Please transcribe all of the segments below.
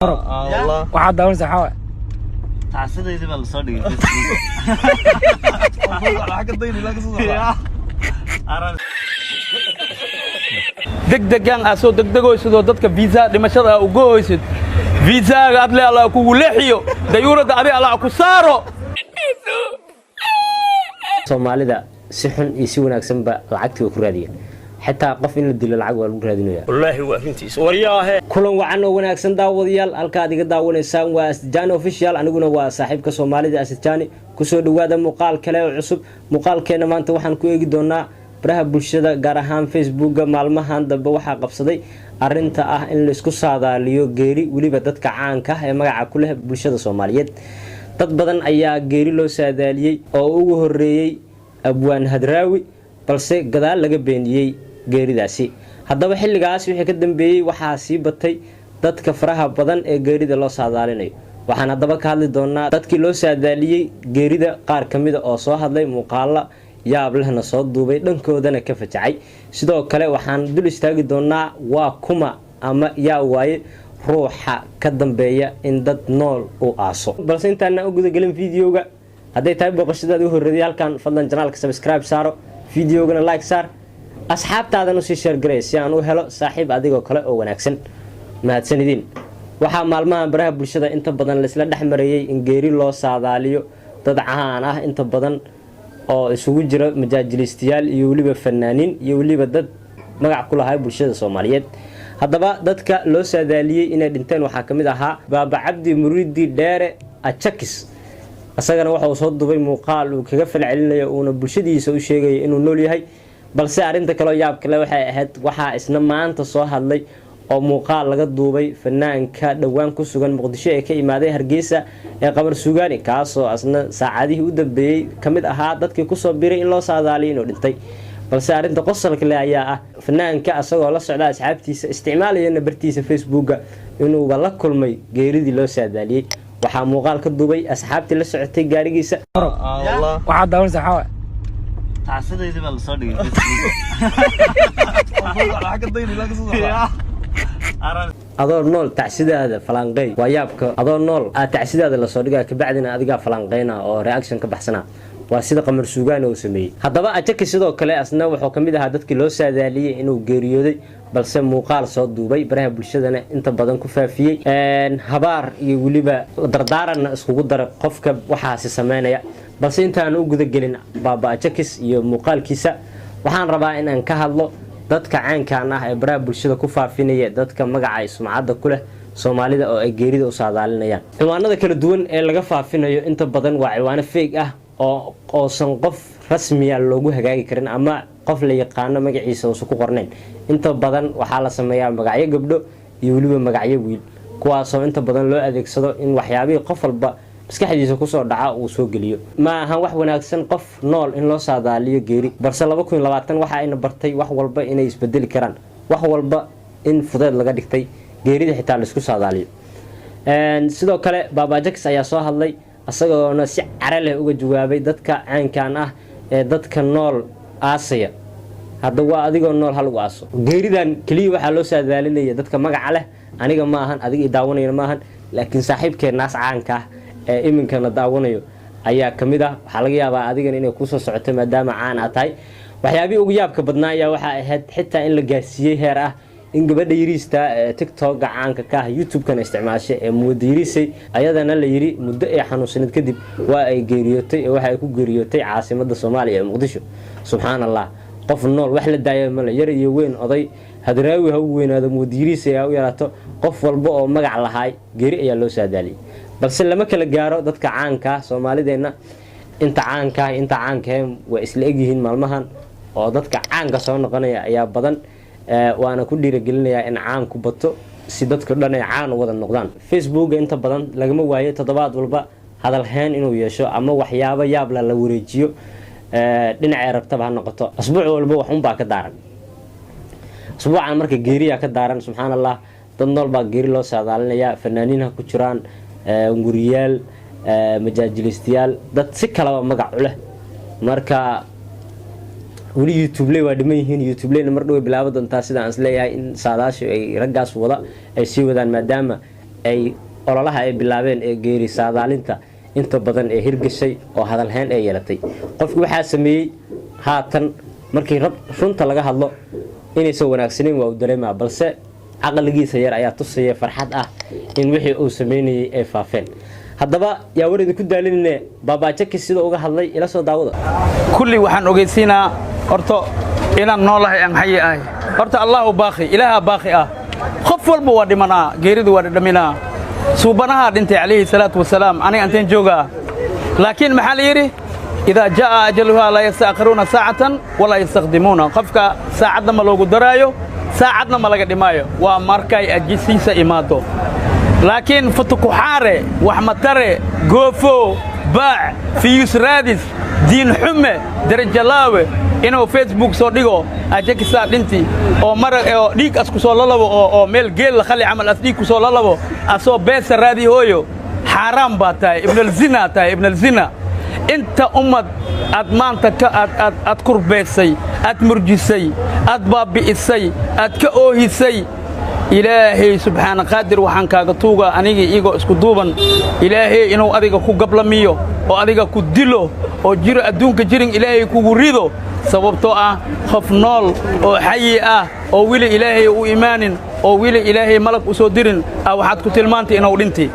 والله واحد داون سحاوة تعسد يدي بل صدق على حاجة ضيني لا قصص degdegan aso degdegoysido dadka visa dhimashada u gooysid visa-ga adle alla ku leexiyo dayuurada adi alla ku saaro Soomaalida si xun iyo si wanaagsan ba lacagtii ku raadiya xitaa qof in la dilo lacag waa lagu raadinaya wallahi waa runtiis wariyaahe kulan wacan oo wanaagsan daawadayaal halka adiga daawanaysaan waa Asjani official aniguna waa saaxiibka Soomaalida Asjani ku soo dhawaada muuqaal kale oo cusub muuqaalkeena maanta waxaan ku eegi doonaa baraha bulshada gaar ahaan Facebook maalmahan dambe waxa qabsaday arinta ah in la isku saadaaliyo geeri waliba dadka caanka ah ee magaca ku leh bulshada Soomaaliyeed dad badan ayaa geeri loo saadaaliyay oo ugu horeeyay Abwaan Hadraawi balse gadaal laga beeniyay geeridaasi haddaba xilligaas wixii ka dambeeyay waxa sii batay dadka faraha badan ee geerida loo saadaalinayo waxaan haddaba ka hadli doonaa dadkii loo saadaaliyay geerida qaar kamid oo soo hadlay muuqaala yaab lehna soo duubay dhankoodana ka fajacay sidoo kale waxaan dul istaagi doonaa waa kuma ama yaa waaye ruuxa ka dambeeya in dad nool uu aaso balse intaan u guda galin fiidiyoga haday tahay boqoshadaad u horeeyay halkan fadlan channelka subscribe saaro fiidiyogana like saar asxaabtaadana si share gareey si aan u helo saaxiib adigoo kale oo wanaagsan mahadsanidin waxa maalmahan baraha bulshada inta badan la isla dhaxmarayay in geeri loo saadaaliyo dad caan ah inta badan oo isugu jira majaajilistayaal iyo waliba fanaaniin iyo waliba dad magac ku lahay bulshada Soomaaliyeed haddaba dadka loo saadaaliyay inay dhinteen waxa kamid ahaa Baaba Cabdi Muriidi Dheere Achakis asagana waxa uu soo duubay muuqaal uu kaga falcelinayo oo bulshadiisa u sheegay inuu nool yahay balse arinta kale yaab kale waxay ahayd waxa isna maanta soo hadlay oo muuqaal laga duubay fanaanka dhawaan ku sugan Muqdisho ee ka imaaday Hargeysa ee Qamar Suugaani kaasoo asna saacadihii u dambeeyay kamid ahaa dadkii ku soo biiray in loo saadaaliyo inuu dhintay balse arinta qosolka leh ayaa ah fanaanka asagoo la socda asxaabtiisa isticmaalayna bartiisa Facebook inuu la kulmay geeridii loo saadaaliyay waxa muuqaal ka duubay asxaabtii la socotay gaarigiisa والله واحد داون سحاوة تعسد يدي بل صدق على حاجة ضيني لا قصص adoo nool tacsidaada falanqay waa yaabka adoo nool tacsidaada la soo dhigaa ka bacdina adiga falanqayna oo reaction ka baxsana waa sida Qamar Suugaani uu sameeyay haddaba Achakis sidoo kale asna wuxuu kamid ahaa dadkii loo saadaaliyay inuu geeriyooday balse muuqaal soo duubay baraha bulshadana inta badan ku faafiyay habaar iyo waliba dardaaran iskugu daray qofka waxaasi sameynaya balse intaan u guda gelin Baaba Achakis iyo muuqaalkiisa waxaan rabaa in aan ka hadlo dadka caankaan ah ee baraha bulshada ku faafinaya dadka magaca sumcadda ku leh Soomaalida oo ay geerida u saadaalinayaan ciwaanada kala duwan ee laga faafinayo inta badan waa ciwaano fake ah oo san qof rasmi ah loogu hagaagi karin ama qof la yaqaan magaciisa oo ku qorneen inta badan waxa la sameeyaa magacyo gabdho iyo waliba magacyo wiil kuwaas oo inta badan loo adeegsado in waxyaabaha qof walba maskaxdiisa ku soo dhaca uu soo geliyo ma ahan wax wanaagsan qof nool in loo saadaaliyo geeri balse 2020 waxa ayna bartay wax walba inay isbedeli karaan wax walba in fudeed laga dhigtay geerida xitaa la isku saadaaliyo sidoo kale Baaba Achakis ayaa soo hadlay asagoo si cara leh uga jawaabay dadka caankaan ah ee dadka nool aasaya hadda waa adigoo nool hal ugu aaso geeridan kaliya waxa loo saadaalinaya dadka magaca leh aniga ma ahan adiga daawanayna ma ahan laakiin saaxiibkeena caanka ah iminka la daawanayo ayaa kamid ah waxa laga yaabaa adigan inay ku soo socoto maadaama caan ah tahay waxyaabii ugu yaabka badnaa ayaa waxa ahayd xitaa in la gaarsiiyay heer ah in gabadha yariista TikTok caanka ka ah YouTube-kan isticmaashay ee mudirisay ayadana la yiri muddo ay xanuunsanad kadib waa ay geeriyootay waxa ay ku geeriyootay caasimadda Soomaaliya ee Muqdisho subhanallah qof nool wax la daayo ma la yar iyo weyn oday Hadraawi ha u weynaado mudirisay u yaraato qof walba oo magac lahaay geeri ayaa loo saadaaliyay balse lama kala gaaro dadka caanka Soomaalideena inta caanka waa isla egyihiin maalmahan oo dadka caanka soo noqonaya ayaa badan waana ku dhiirigelinayaa in caan ku bato si dadka dhan ay caan wada noqdaan Facebook inta badan lagama waayo toddobaad walba hadal heen inuu yeesho ama waxyaabo yaab la wareejiyo dhinaca rabtaba ha noqoto asbuuc walba wax un baa ka daaran asbuucan marka geeriya ka daaran subhanallah dad nool baa geeri loo saadaalinaya fanaaniinha ku jiraan nguriyaal majaajilistayaal dad si kala magac u leh marka wali YouTube lay waa dhiman yihiin YouTube layna mar dhow bilaabo doontaa sida aan isleeyahay in saadaasho ay ragaas wada ay sii wadaan maadaama ay ololaha ay bilaabeen ee geeri saadaalinta inta badan ee hirgashay oo hadalhayn ay yeelatay qofku waxaa sameeyey haatan markii runta laga hadlo inaysan wanaagsaneyn waa u dareemaa balse caqligiisa yar ayaa tusaya farxad ah in wixii uu sameynayay ay faafeen haddaba yaa war idinku daalinine baabaajakis sida uga hadlay ila soo daawada kulli waxaan ogeysiinaa horta inaan noolahay aan xayi ahay horta allahu baaqi ilaaha baaqi ah qof walba waa dhimanaa geeridu waa dhaminaa suubanaha dhintay calayhi salaatu wasalaam aniga anteen joogaa laakiin maxaa la yidhi idaa jaa ajaluhaa laa yasta'khiruuna saacatan walaa yastaqdimuuna qofka saacadna ma loogu daraayo saacadna ma laga dhimaayo waa markay ajisiisa imaado laakiin futukuxaare waxmatare goofo baac fiyus raadis diin xume darajalaawe inuu facebook soo dhigo ajakisaa dhinti oo marag oo dhiig as ku soo lalabo oo meel geel khali camal as dhiig ku soo lalabo asoo beesa raadi hooyo xaraam baa tahay ibnal zina inta ummad aad maanta aad kurbeysay aad murjisay aad baabi'isay aad ka oohisay ilaahay subxaana qaadir waxaan kaaga tuugaa anigii igoo isku duuban ilaahay inuu adiga ku gablamiyo oo adiga ku dilo oo jiro adduunka jirin ilaahay kugu rido sababtoo ah qof nool oo xayi ah oo wili ilaahay u imaanin oo wili ilaahay malag u soo dirin waxaad ku tilmaantay inuu dhintay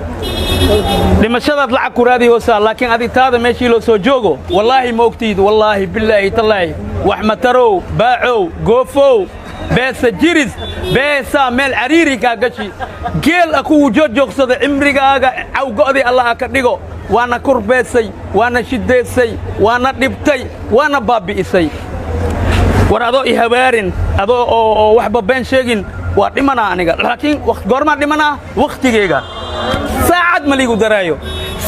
dhimashadaad lacag ku raadi hoosaa laakiin adig taada meeshii loo soo joogo wallaahi ma ogtiid wallaahi billaahi tallaahi wax matarow baacow goofow beesa jiris beesa meel cariiri kaa gashi geel kugu joogsada cimrigaaga cawgo'dii allah ka dhigo waana kurbeysay waana shidaysay waana dhibtay waana baabi'isay war adoo i habaarin adoo oo waxba been sheegin waa dhimanaa aniga laakiin goormaan dhimanaa wakhtigeyga saacad ma liigu daraayo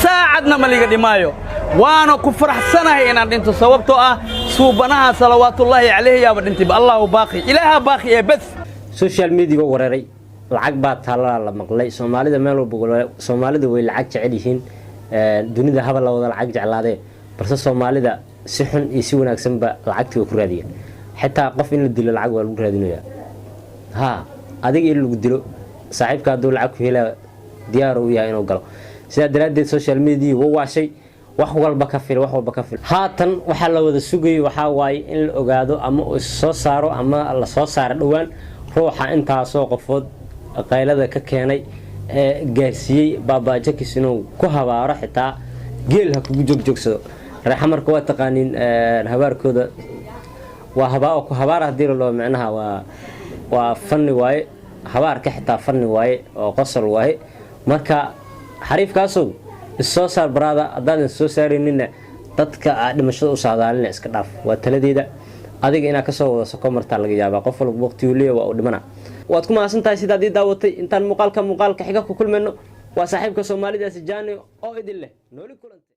saacadna ma liiga dhimaayo waana ku faraxsanahay inaan dhinto sababtoo ah suubanaha salawaatullaahi calayhi yaaba dhintayba allahu baaqi ilaaha baaqi ee bas social media wareeray lacag baa taallaa la maqlay soomaalida meel walba soomaalida way lacag jecel yihiin dunida haba la wada lacag jeclaadee balse soomaalida si xun iyo si wanaagsan ba lacagtii ku raadiyeen xitaa qof in la dilo lacag waa lagu raadinayaa ha adiga in lagu dilo saaxiibka hadduu lacag ku helaa diyaar u yahay inuu galo sidaa daraaddeed social media waa waashay wax walba ka fil haatan waxa la wada sugay waxa waay in la ogaado ama uu soo saaro ama la soo saaro dhawaan ruuxa intaasoo qofood qaylada ka keenay ee gaarsiiyay baabaajakis inuu ku habaaro xitaa geel ha kugu joogsado raxmarka waa taqaanin habaarkooda waa habaa ku habaar hadii loo macnaha waa fanni waaye habaarka xitaa fanni waaye oo qosol waaye marka xariifkaasoo soo saar baraada haddaan soo saaraynin dadka dhimashada u saadaalina iska dhaaf waa taladeeda adiga inaa ka soo wada soko martaa laga yaabaa qof walba waqti uu leeyahay waa u dhimana waad ku maasantahay sidaad ii daawatay intaan muuqaalka xiga ku kulmayno waa saaxiibka Soomaalidaas Jaani oo idin leh nooli kulantay